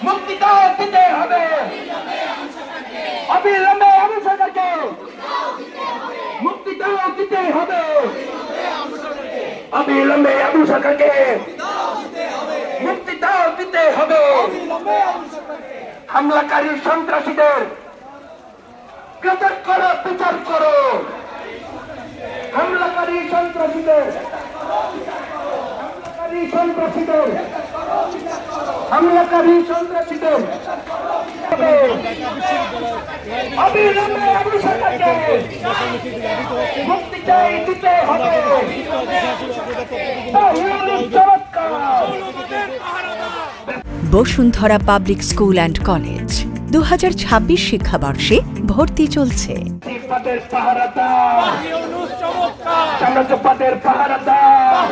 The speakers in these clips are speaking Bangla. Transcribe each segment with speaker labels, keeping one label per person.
Speaker 1: মুক্তি দাও দিতে হবে অবিলম্বে আবু সরকারকে মুক্তি দাও দিতে হবে অবিলম্বে আবু সরকারকে মুক্তি দাও দিতে হবে হামলাকারী সন্ত্রাসীদের গ্রেফতার করো বিচার করো হামলাকারী সন্ত্রাসীদের হামলাকারী সন্ত্রাসীদের অবিলম্বে আবু সরকারকে মুক্তি চাই দিতে হবে
Speaker 2: Bashundhara public school and college 2026 শিক্ষাবর্ষে ভর্তি চলছে।
Speaker 1: সাম্রাজ্যবাদের পাহারাদার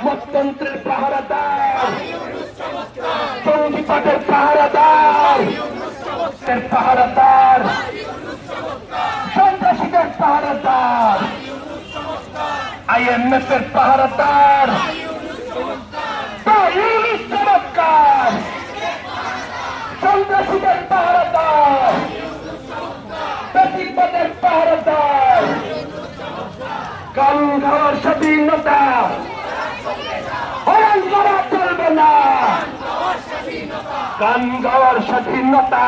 Speaker 1: মততন্ত্রের পাহারাদার জঙ্গিবাদের পাহারাদার পাহারাদার সন্ত্রাসীদের পাহারাদার IMF এর পাহারাদার চমৎকার সন্ত্রাসীদের পাহারাদার প্রতিবাদের পাহারাদার গান গাওয়ার স্বাধীনতা হরণ করা চলবে না গান গাওয়ার স্বাধীনতা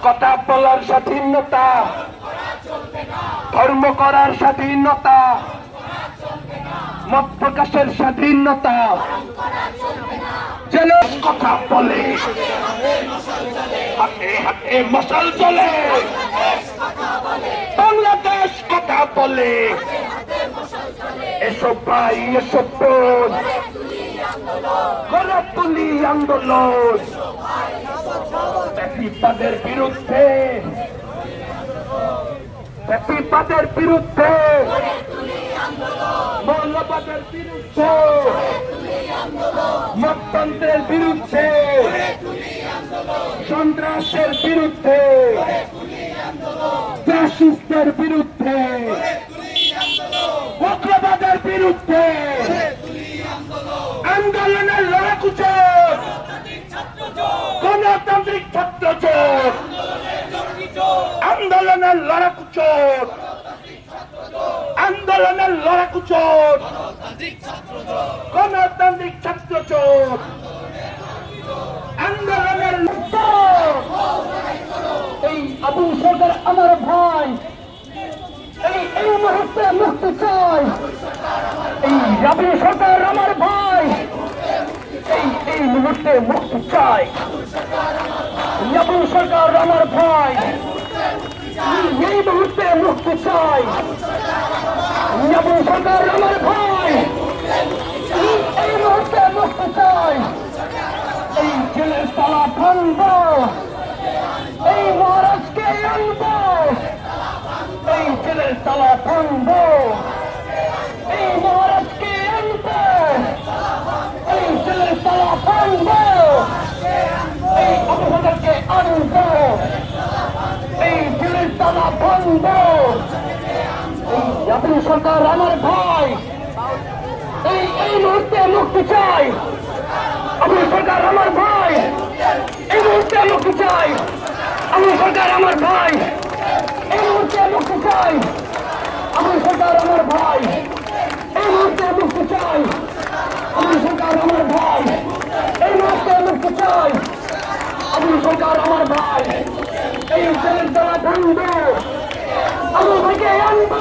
Speaker 1: কথা বলার স্বাধীনতা ধর্ম করার স্বাধীনতা মত প্রকাশের স্বাধীনতা যেন কথা বলে হাতে হাতে মশাল চলে বাংলাদেশ কথা বলে এসব ভাই এসব বোন গড়ে তুলি আন্দোলন ব্যক্তিবাদের বিরুদ্ধে ব্যক্তিবাদের বিরুদ্ধে মৌলবাদের বিরুদ্ধে মততন্ত্রের বিরুদ্ধে সন্ত্রাসের বিরুদ্ধে ফ্যাসিস্টের বিরুদ্ধে উগ্রবাদের বিরুদ্ধে আন্দোলনের লড়াকু জোট গণতান্ত্রিক ছাত্র জোট আন্দোলনের লড়াকু জোট আন্দোলনের লড়াকু জোট গণতান্ত্রিক ছাত্র জোট আন্দোলনের এই আবু সরকার আমার ভাই এই মুহূর্তে মুক্তি চাই এই আবু সরকার আমার ভাই এই মুহূর্তে মুক্তি চাই আবু সরকার আমার ভাই এই মুহূর্তে মুক্তি চাই আবু সরকার আমার ভাই এই মুহূর্তে মুক্তি চাই এই জেলের তালা ভাঙব এই মহারাজকে আনব এই জেলের তালা ভাঙব এই মহারাজকে আনব এই জেলের তালা ভাঙব এই অপরাধকে আনব এই জেলের তালা ভাঙব এই আবু সরকার আমার ভাই এই মুহূর্তে মুক্তি চাই আবু সরকার আমার ভাই এই মুহূর্তে মুক্তি চাই আবু সরকার আমার ভাই এই মুহূর্তে মুক্তি চাই আবু সরকার আমার ভাই এই মুহূর্তে মুক্তি চাই আবু সরকার আমার ভাই এই মুহূর্তে মুক্তি চাই আবু সরকার আমার ভাই এই জেলের দ্বারা ভাঙব আবু ভাইকে আনব